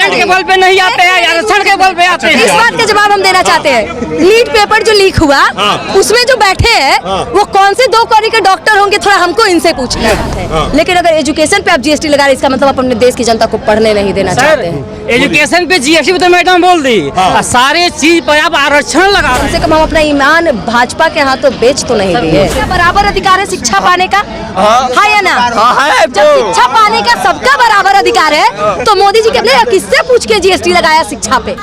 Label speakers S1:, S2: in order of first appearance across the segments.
S1: के बल पे नहीं आते हैं, आरक्षण के बल पे आते हैं।
S2: इस बात का जवाब हम देना चाहते हैं। नीट पेपर जो लीक हुआ उसमें जो बैठे हैं वो कौन से 2 कौड़ी के डॉक्टर होंगे, थोड़ा हमको इनसे पूछना है। लेकिन अगर एजुकेशन पे आप जीएसटी लगा रहे, इसका मतलब आप अपने देश की जनता को पढ़ने नहीं देना चाहते हैं।
S1: एजुकेशन पे जीएसटी तो मैडम बोल दी, सारे चीज पर आप आरक्षण लगा रहे हैं।
S2: कम से कम हम अपना ईमान भाजपा के हाथों बेच तो नहीं दिए। बराबर अधिकार है शिक्षा पाने का, हाँ या ना? जब शिक्षा पाने का सबका बराबर अधिकार है तो मोदी जी के अपने किससे पूछ के जीएसटी लगाया शिक्षा पे?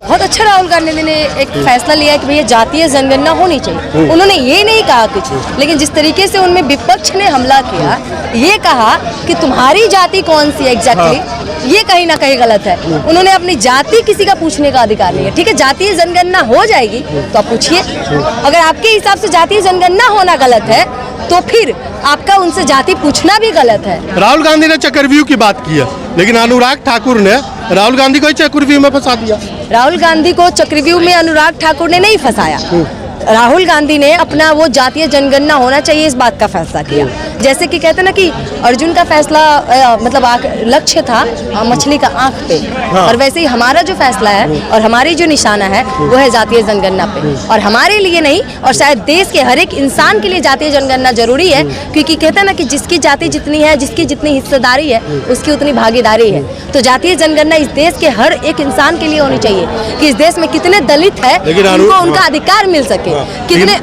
S2: बहुत अच्छा राहुल गांधी ने एक फैसला लिया कि भैया जातीय जनगणना होनी चाहिए। उन्होंने ये नहीं कहा कुछ, लेकिन जिस तरीके से उनमें विपक्ष ने हमला किया, ये कहा कि तुम्हारी जाति कौन सी है एग्जैक्टली, ये कहीं ना कहीं गलत है। उन्होंने अपनी जाति किसी का पूछने का अधिकार नहीं है। ठीक है, जातीय जनगणना हो जाएगी तो आप पूछिए। अगर आपके हिसाब से जातीय जनगणना होना गलत है तो फिर आपका उनसे जाति पूछना भी गलत है।
S3: राहुल गांधी ने चक्रव्यूह की बात की है, लेकिन अनुराग ठाकुर ने राहुल गांधी को चक्रव्यूह में फंसा दिया।
S2: राहुल गांधी को चक्रव्यूह में अनुराग ठाकुर ने नहीं फंसाया। राहुल गांधी ने अपना वो जातीय जनगणना होना चाहिए इस बात का फैसला किया। जैसे कि कहते हैं ना कि अर्जुन का फैसला मतलब लक्ष्य था मछली का आंख पे, और वैसे ही हमारा जो फैसला है और हमारी जो निशाना है वो है जातीय जनगणना पे। और हमारे लिए नहीं, और शायद देश के हर एक इंसान के लिए जातीय जनगणना जरूरी है, क्योंकि कहते हैं ना कि जिसकी जाति जितनी है, जिसकी जितनी हिस्सेदारी है, उसकी उतनी भागीदारी है। तो जातीय जनगणना इस देश के हर एक इंसान के लिए होनी चाहिए कि इस देश में कितने दलित है उनको उनका अधिकार मिल सके। कितने,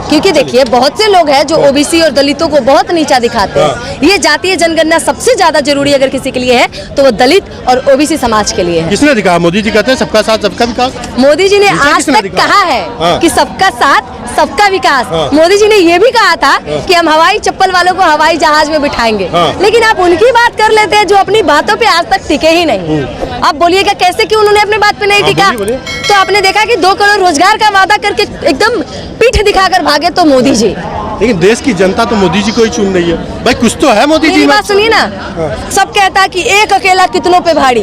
S2: क्योंकि देखिए बहुत से लोग हैं जो ओबीसी और दलितों को बहुत नीचा दिखाते हैं। ये जातीय जनगणना सबसे ज्यादा जरूरी अगर किसी के लिए है तो वो दलित और ओबीसी समाज के लिए है।
S3: किसने दिखा? मोदी जी कहते हैं सबका साथ सबका विकास।
S2: मोदी जी ने आज तक कहा है कि सबका साथ सबका विकास। मोदी जी ने ये भी कहा था कि हम हवाई चप्पल वालों को हवाई जहाज में बिठाएंगे, लेकिन आप उनकी बात कर लेते हैं जो अपनी बातों पे आज तक टिके ही नहीं। आप बोलिएगा कैसे कि उन्होंने अपनी बात पे नहीं टिका? तो आपने देखा कि 2 करोड़ रोजगार का वादा करके एकदम पीठ दिखाकर भागे तो मोदी जी।
S3: लेकिन देश की जनता तो मोदी जी को ही चुन रही है। भाई कुछ तो है मोदी जी।
S2: बात सुनिए ना, सब कहता है कि एक अकेला कितनों पे भारी।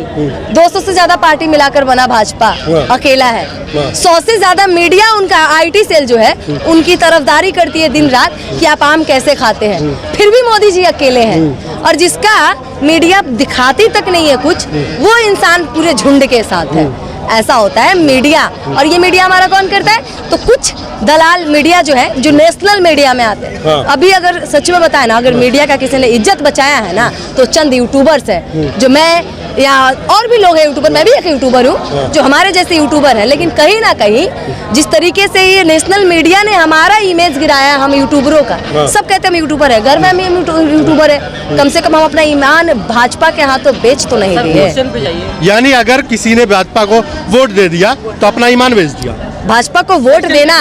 S2: 200 से ज्यादा पार्टी मिलाकर बना भाजपा, अकेला है। 100 से ज्यादा मीडिया उनका आईटी सेल जो है उनकी तरफदारी करती है दिन रात कि आप आम कैसे खाते हैं, फिर भी मोदी जी अकेले हैं। और जिसका मीडिया दिखाती तक नहीं है कुछ, वो इंसान पूरे झुंड के साथ है। ऐसा होता है मीडिया। और ये मीडिया हमारा कौन करता है? तो कुछ दलाल मीडिया जो है जो नेशनल मीडिया में आते हैं। अभी अगर सच में बताए ना, अगर मीडिया का किसी ने इज्जत बचाया है ना तो चंद यूट्यूबर्स है, जो मैं या और भी लोग हैं यूट्यूबर, मैं भी एक यूट्यूबर हूँ, जो हमारे जैसे यूट्यूबर हैं। लेकिन कहीं ना कहीं जिस तरीके से ये नेशनल मीडिया ने हमारा इमेज गिराया हम यूट्यूबरों का, सब कहते हैं हम यूट्यूबर है, गर्व है हम यूट्यूबर है। कम से कम हम अपना ईमान भाजपा के हाथों बेच तो नहीं दिए।
S3: यानी अगर किसी ने भाजपा को वोट दे दिया तो अपना ईमान बेच दिया।
S2: भाजपा को वोट देना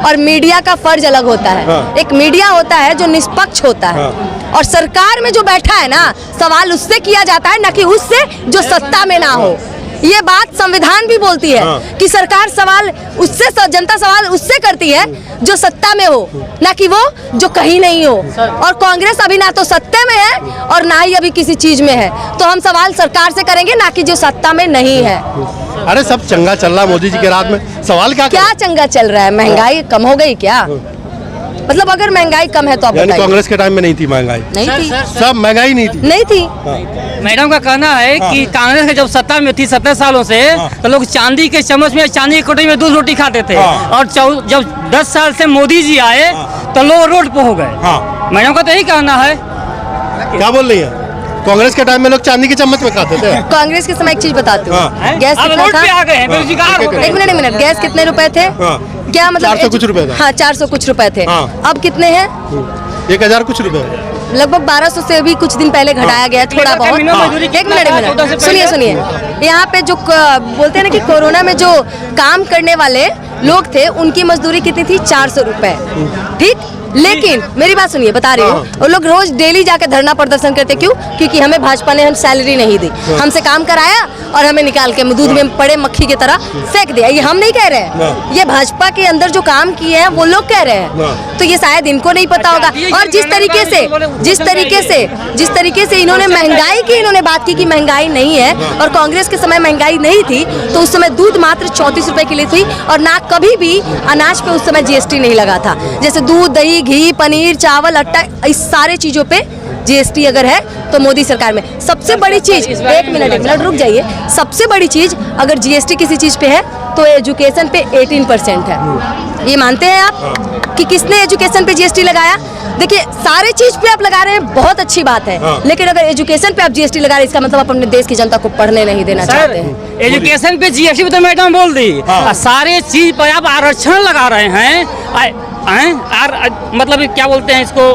S2: और मीडिया का फर्ज अलग होता है। एक मीडिया होता है जो निष्पक्ष होता है, और सरकार में जो बैठा है ना, सवाल उससे किया जाता है, न कि उससे जो सत्ता में ना हो। ये बात संविधान भी बोलती है कि सरकार सवाल उससे, जनता सवाल उससे करती है जो सत्ता में हो, ना कि वो जो कहीं नहीं हो। और कांग्रेस अभी ना तो सत्ता में है और ना ही अभी किसी चीज में है, तो हम सवाल सरकार से करेंगे ना कि जो सत्ता में नहीं है।
S3: अरे सब चंगा चल रहा है मोदी जी के राज में, सवाल क्या
S2: चंगा चल रहा है? महंगाई कम हो गई क्या? मतलब अगर महंगाई कम है तो आप बताइए।
S3: कांग्रेस के टाइम में नहीं थी महंगाई?
S2: नहीं थी,
S3: सब महंगाई नहीं थी।
S1: मैडम का कहना है कि कांग्रेस के जब सत्ता में थी 17 सालों से, तो लोग चांदी के चम्मच में, चांदी की कटोरी में दूध रोटी खाते थे। और जब 10 साल से मोदी जी आए तो लोग रोड पे हो गए। मैडम का तो यही कहना है।
S3: क्या बोल रही है? कांग्रेस के टाइम में लोग चांदी के चम्मच में खाते थे।
S2: कांग्रेस के समय एक चीज बताती हूँ, गैस कितना था? एक मिनट, गैस कितने रुपए थे? क्या मतलब
S3: 400 कुछ रुपए? हाँ,
S2: 400 कुछ रुपए थे। अब कितने हैं?
S3: 1000 कुछ रुपए।
S2: लगभग 1200 से भी कुछ दिन पहले घटाया गया थोड़ा बहुत। एक मिनट सुनिए, यहाँ पे जो बोलते हैं ना कि कोरोना में जो काम करने वाले लोग थे उनकी मजदूरी कितनी थी? 400 रुपए। ठीक, लेकिन मेरी बात सुनिए, बता रही हूँ, वो लोग रोज डेली जाके धरना प्रदर्शन करते। क्यों? क्योंकि हमें भाजपा ने हम सैलरी नहीं दी, हमसे काम कराया और हमें निकाल के दूध में पड़े मक्खी की तरह फेंक दिया। ये हम नहीं कह रहे हैं, ये भाजपा के अंदर जो काम किए हैं वो लोग कह रहे हैं। तो ये शायद इनको नहीं पता होगा। और जिस तरीके से इन्होंने महंगाई की, इन्होंने बात की कि महंगाई नहीं है, और कांग्रेस के समय महंगाई नहीं थी तो उस समय दूध मात्र 34 रुपए की थी, और ना कभी भी अनाज पे उस समय जीएसटी नहीं लगा था। जैसे दूध, दही, रोटी, घी, पनीर, चावल, आटा, इस सारे चीजों पे जीएसटी अगर है तो मोदी सरकार में सबसे बड़ी चीज, एक मिनट रुक जाइए, सबसे बड़ी चीज अगर जीएसटी किसी चीज पे है तो एजुकेशन पे 18% है। ये मानते हैं आप कि किसने एजुकेशन पे जीएसटी लगाया? देखिए, सारे चीज पे आप लगा रहे हैं, बहुत अच्छी बात है, लेकिन अगर एजुकेशन पे आप जीएसटी लगा रहे हैं इसका मतलब आप अपने देश की जनता को पढ़ने नहीं देना चाहते हैं।
S1: एजुकेशन पे जीएसटी पे तो मैडम बोल दी, सारे चीज पर आप आरक्षण लगा रहे हैं। मतलब क्या बोलते हैं इसको,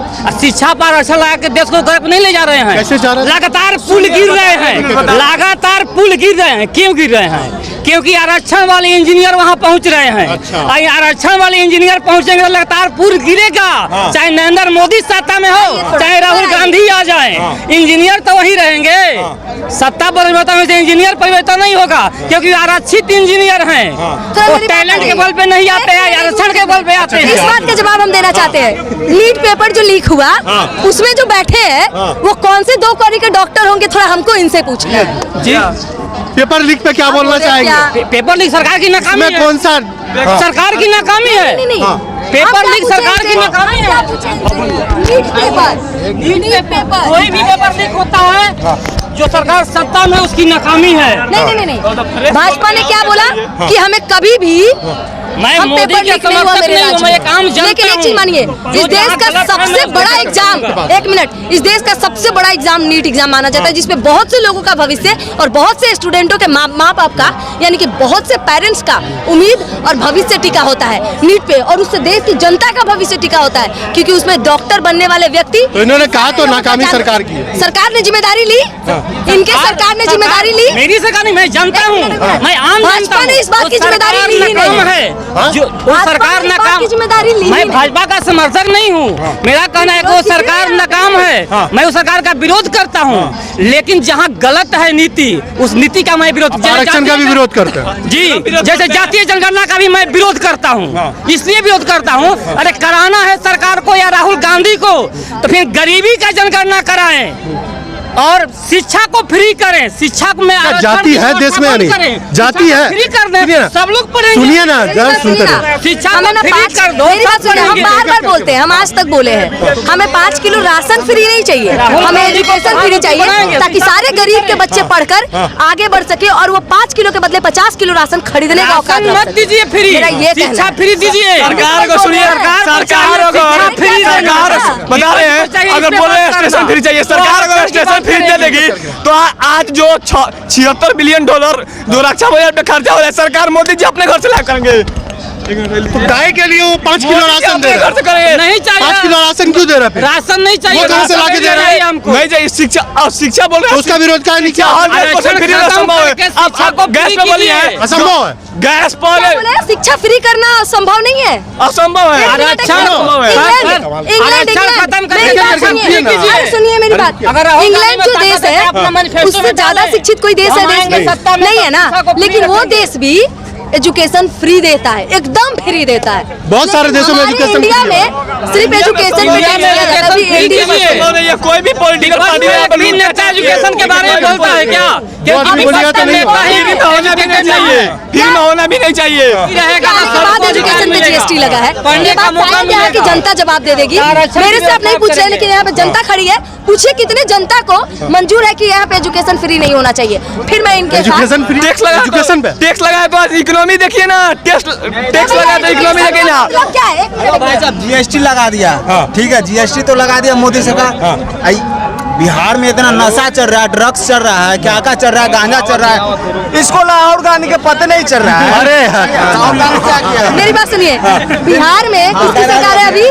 S1: शिक्षा पर आरक्षण लगा के देश को गर्व नहीं ले जा रहे हैं।
S3: कैसे जा रहे हैं?
S1: लगातार पुल गिर रहे हैं, लगातार पुल गिर रहे हैं। क्यों गिर रहे हैं? क्योंकि आरक्षण वाले इंजीनियर वहां पहुंच रहे हैं।
S3: अच्छा।
S1: आरक्षण वाले इंजीनियर पहुंचेंगे तो लगातार पुल गिरेगा, चाहे नरेंद्र मोदी सत्ता में हो, चाहे राहुल गांधी आ जाए, इंजीनियर तो वही रहेंगे। सत्ता परिवर्तन से इंजीनियर परिवर्तन नहीं होगा, क्योंकि आरक्षित इंजीनियर हैं, वो टैलेंट के बल पे नहीं आते हैं, आरक्षण के बल पे आते
S2: इस
S1: हैं।
S2: बात का जवाब हम देना चाहते हैं। नीट पेपर जो लीक हुआ उसमें जो बैठे हैं वो कौन से 2 कौड़ी के डॉक्टर होंगे, थोड़ा हमको इनसे पूछना है।
S1: जी,
S3: पेपर लीक पे क्या बोलना चाहेंगे?
S1: पेपर लीक सरकार की नाकामी
S3: इसमें
S1: है।
S3: कौन सा
S1: सरकार की नाकामी है।
S2: नहीं,
S1: पेपर लीक सरकार की नाकामी है।
S2: नीट पेपर
S1: कोई भी पेपर लीक होता है जो सरकार सत्ता में, उसकी नाकामी है।
S2: नहीं, भाजपा ने क्या बोला कि हमें कभी भी
S1: मैं
S2: हम
S1: मोदी
S2: पेपर
S1: के
S2: लीक नहीं हुआ
S1: समर्थक
S2: मेरे
S1: नहीं हूं,
S2: राज्य
S1: मैं
S2: में।
S1: एक आम जनता
S2: लेकिन एक चीज
S1: हूं।
S2: मानिए,
S1: जो
S2: इस देश
S1: जहां
S2: का
S1: गलत
S2: सबसे
S1: फैला
S2: बड़ा
S1: है,
S2: एग्जाम, एक मिनट, इस देश का सबसे बड़ा एग्जाम नीट एग्जाम माना जाता है, जिसमें बहुत से लोगों का भविष्य और बहुत से स्टूडेंटों के माँ बाप का, यानी कि बहुत से पेरेंट्स का उम्मीद और भविष्य टिका होता है नीट पे, और उससे देश की जनता का भविष्य टिका होता है, क्योंकि उसमें डॉक्टर बनने वाले व्यक्ति।
S3: तो इन्होंने कहा तो नाकामी सरकार की है।
S2: सरकार ने जिम्मेदारी ली, इनके सरकार ने जिम्मेदारी ली।
S1: मेरी सरकार नहीं, मैं जनता हूँ, मैं आम जनता
S2: भाजपा
S1: हूँ।
S2: ने इस बात की
S1: वो
S2: जिम्मेदारी
S1: सरकार
S2: ली ही
S1: नाकाम
S2: नहीं।
S1: है, जो वो
S2: भाजपा
S1: सरकार
S2: ने इस बात
S1: नाकाम,
S2: की जिम्मेदारी ली ही
S1: मैं
S2: नहीं।
S1: भाजपा का समर्थक नहीं हूँ। मेरा कहना है कि वो सरकार नाकाम है, मैं उस सरकार का विरोध करता हूँ, लेकिन जहाँ गलत है नीति, उस नीति का मैं विरोध,
S3: आरक्षण का भी विरोध करते हैं।
S1: जी, जैसे जातीय जनगणना का भी मैं विरोध करता हूँ। इसलिए विरोध करता हूँ, अरे कराना है सरकार को या राहुल गांधी को तो फिर गरीबी का जनगणना कराएं और शिक्षा को फ्री करें। शिक्षा में
S3: क्या जाति है देश में या नहीं? जाति है,
S1: फ्री कर
S3: सुनिए
S1: दें,
S3: ना।
S1: सब लोग पढ़ेंगे।
S3: सुनिए ना, जरा सुनते रहो।
S1: शिक्षा
S2: हमें
S1: को
S2: ना
S1: फ्री
S2: 5
S1: कर दो,
S2: मेरी बात
S1: सब
S2: सुनिए, हम
S1: पढ़ेंगे।
S2: बार-बार बोलते हैं, हम आज तक बोले हैं, हमें 5 किलो राशन फ्री नहीं चाहिए, हमें एजुकेशन फ्री चाहिए, ताकि सारे गरीब के बच्चे पढ़कर आगे बढ़ सके और वो 5 किलो के बदले 50 किलो राशन खरीदने का औकात
S1: राशन
S2: रख
S1: मत
S2: सके।
S1: दीजिए फ्री,
S2: मेरा ये कहना
S1: शिक्षा
S2: है।
S1: फ्री दीजिए।
S4: सरकार को सुनिए, सरकार को सरकार बता रहे हैं, अगर बोल रहे हैं स्टेशन फ्री चाहिए, सरकार अगर स्टेशन फ्री दे देगी तो आज जो 76 बिलियन डॉलर जो रक्षा बजट पे खर्चा हो रहा है, सरकार मोदी जी अपने घर से लाभ करेंगे।
S3: तो गाय के लिए वो 5 किलो राशन दे रहे हैं।
S1: नहीं
S3: 5
S1: चाहिए,
S3: किलो राशन क्यों दे रहा है?
S1: राशन नहीं चाहिए,
S3: वो कहाँ से लाके दे रहे हैं?
S1: हमको
S4: नहीं चाहिए शिक्षा, और शिक्षा बोल रहे
S3: तो
S4: हैं
S3: उसका विरोध क्या नहीं किया?
S4: 100% फ्री असंभव है। आप गैस पे बोलिए,
S3: असंभव है।
S4: गैस
S2: क्या
S4: पर
S2: बोले? शिक्षा फ्री करना संभव नहीं है।
S4: असंभव है।
S2: सुनिए मेरी बात, इंग्लैंड जो देश है उससे ज्यादा शिक्षित कोई देश है देश में नहीं है ना, लेकिन वो देश भी एजुकेशन फ्री देता है, एकदम फ्री देता है।
S3: बहुत सारे देशों में
S2: हमारे
S3: एजुकेशन
S2: इंडिया
S3: फ्री है।
S2: में सिर्फ एजुकेशन पे
S1: इंडिया
S2: टैक्स
S1: में
S2: लिया जाता है। अभी
S1: एजुकेशन
S2: इंडिया में
S1: फ्री है।
S4: संभव नहीं है, कोई भी पॉलिटिकल पार्टी
S1: कोई नेता एजुकेशन के बारे में बोलता है क्या? क्योंकि
S3: आदमी बोलिएगा तो नहीं होगा।
S4: फ्री में होना भी नहीं चाहिए, फ्री में होना भी नहीं चाहिए।
S1: रहेगा
S2: आने के बाद एजुकेशन पे जीएसटी लगा है।
S1: पढ़ने
S2: ये
S1: का
S2: बात
S1: मौका
S2: शायद यहाँ की
S1: मिलेगा।
S2: जनता जवाब दे देगी।
S1: आरक्षण
S2: मेरे से आप नहीं पूछ रहे,
S1: करेंगे।
S2: लेकिन यहाँ पे जनता खड़ी है, पूछिए कितने जनता को मंजूर है कि यहाँ पे एजुकेशन फ्री नहीं होना चाहिए। फिर मैं इनके साथ
S3: एजुकेशन फ्री,
S4: टैक्स लगा
S3: एजुकेशन पे
S4: टैक्स लगाए तो आज इकोनॉमी देखिए ना, टैक्स लगा तो इकोनॉमी देखिए ना।
S2: मतलब क्या है? एक मिनट,
S5: भाई साहब जीएसटी लगा दिया, ठीक है, जीएसटी तो लगा दिया मोदी सरकार। आई बिहार में इतना नशा चल रहा है, ड्रग्स चल रहा है, क्या चल रहा है, गांजा चल रहा है, इसको राहुल गांधी के पता नहीं चल रहा है।
S3: अरे
S5: राहुल गांधी क्या किया?
S2: मेरी बात सुनिए, बिहार में किसकी सरकार है अभी?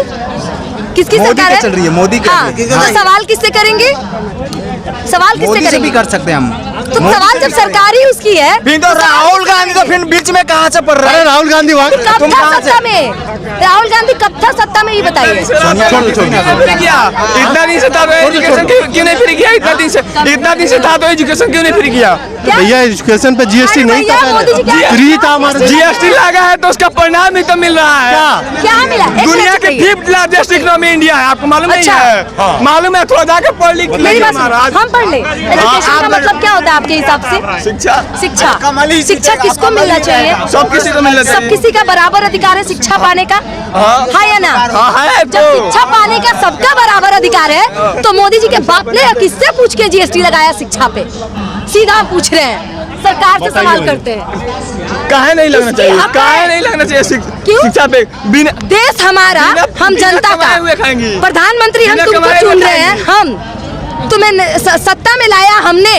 S2: किसकी
S5: मोदी
S2: सरकार
S5: की
S2: है?
S5: चल रही है, मोदी की।
S2: हाँ, तो सवाल किससे करेंगे? सवाल किससे
S5: मोदी से भी
S2: करेंगे?
S5: कर सकते हैं हम।
S2: तो सवाल जब सरकार ही उसकी है,
S5: फिर तो राहुल गांधी तो फिर बीच में कहाँ से पड़ रहा
S3: अरे
S5: है?
S3: राहुल गांधी वहाँ
S2: कब
S5: तुम
S2: था
S5: कहाँ से?
S2: सत्ता में? राहुल गांधी कब था सत्ता में, ये बताइए।
S4: फ्री किया, इतना दिन से था तो एजुकेशन क्यों नहीं फ्री किया? इतना दिन से था तो एजुकेशन क्यों नहीं फ्री किया?
S2: क्या?
S3: भैया एजुकेशन पे जीएसटी
S2: अरे
S3: नहीं था
S2: भैया, मोदी जी
S3: पहले,
S2: क्या-
S3: फ्री था हमारे।
S4: जीएसटी लगा है तो उसका परिणाम ही तो मिल रहा है।
S2: क्या मिला? एक
S4: दुनिया
S2: मिनट
S4: के
S2: रुकिए।
S4: 5th लार्जेस्ट इकोनॉमी इंडिया है, आपको मालूम नहीं
S2: अच्छा।
S4: है? मालूम है, थोड़ा जाके पढ़ लिख
S2: मेरी
S4: लीजिए
S2: बात सुनिए,
S4: महाराज।
S2: हम पढ़ ले। एजुकेशन का मतलब क्या होता है आपके हिसाब से?
S4: शिक्षा
S2: शिक्षा शिक्षा किसको मिलना चाहिए?
S4: सब किसी को मिलना
S2: सब
S4: चाहिए।
S2: किसी का बराबर अधिकार है शिक्षा पाने का, है या ना?
S4: हाँ, है
S2: जब
S4: तो।
S2: शिक्षा पाने का सबका बराबर अधिकार है तो मोदी जी के बाप ने किससे पूछ के जीएसटी लगाया शिक्षा पे? सीधा पूछ रहे हैं, सरकार से सवाल करते हैं।
S4: काहे नहीं लगना चाहिए?
S2: अब
S4: काहे नहीं लगना चाहिए
S2: क्यों?
S4: शिक्षा पे? बिना
S2: देश हमारा, हम
S4: बिना
S2: जनता
S4: कमाए हुए
S2: का
S4: खाएंगी।
S2: प्रधानमंत्री हम
S4: बिना
S2: तुमको
S4: कमाए हुए
S2: चुन रहे हैं,
S4: खाएंगी।
S2: हम तुम्हें सत्ता में लाया हमने,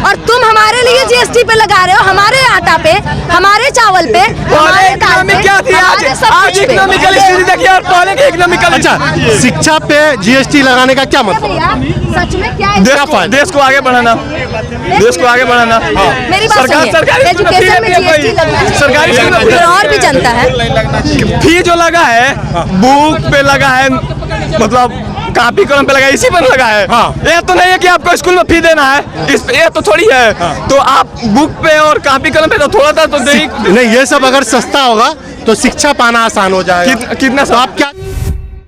S2: और तुम हमारे लिए जीएसटी पे लगा रहे हो, हमारे आटा पे, हमारे चावल पे, हमारे दाल
S4: इकोनॉमी
S2: पे,
S4: क्या थी आज?
S2: हमारे सब
S4: आज
S2: कुछ पे।
S4: इकोनॉमिकल स्थिति देखिए और पहले की इकोनॉमिकल।
S3: अच्छा, शिक्षा पे जीएसटी लगाने का क्या मतलब?
S2: भैया सच में क्या है?
S4: देश को आगे बढ़ाना, देश को आगे बढ़ाना।
S2: मेरी बात सुनिए,
S4: सरकारी
S2: एजुकेशन में जीएसटी लगना चाहिए।
S4: सरकारी स्कूल में
S2: और भी जनता है,
S4: फी जो लगा है बुक पे लगा है, मतलब कॉपी कलम पे लगा है, इसी पर लगा है। ये तो नहीं है कि आपको स्कूल में फी देना है, इस ये तो थोड़ी है। तो आप बुक पे और कॉपी कलम पे तो थोड़ा सा तो
S3: नहीं, ये सब अगर सस्ता होगा तो शिक्षा पाना आसान हो जाएगा।
S4: कितना
S3: तो आप क्या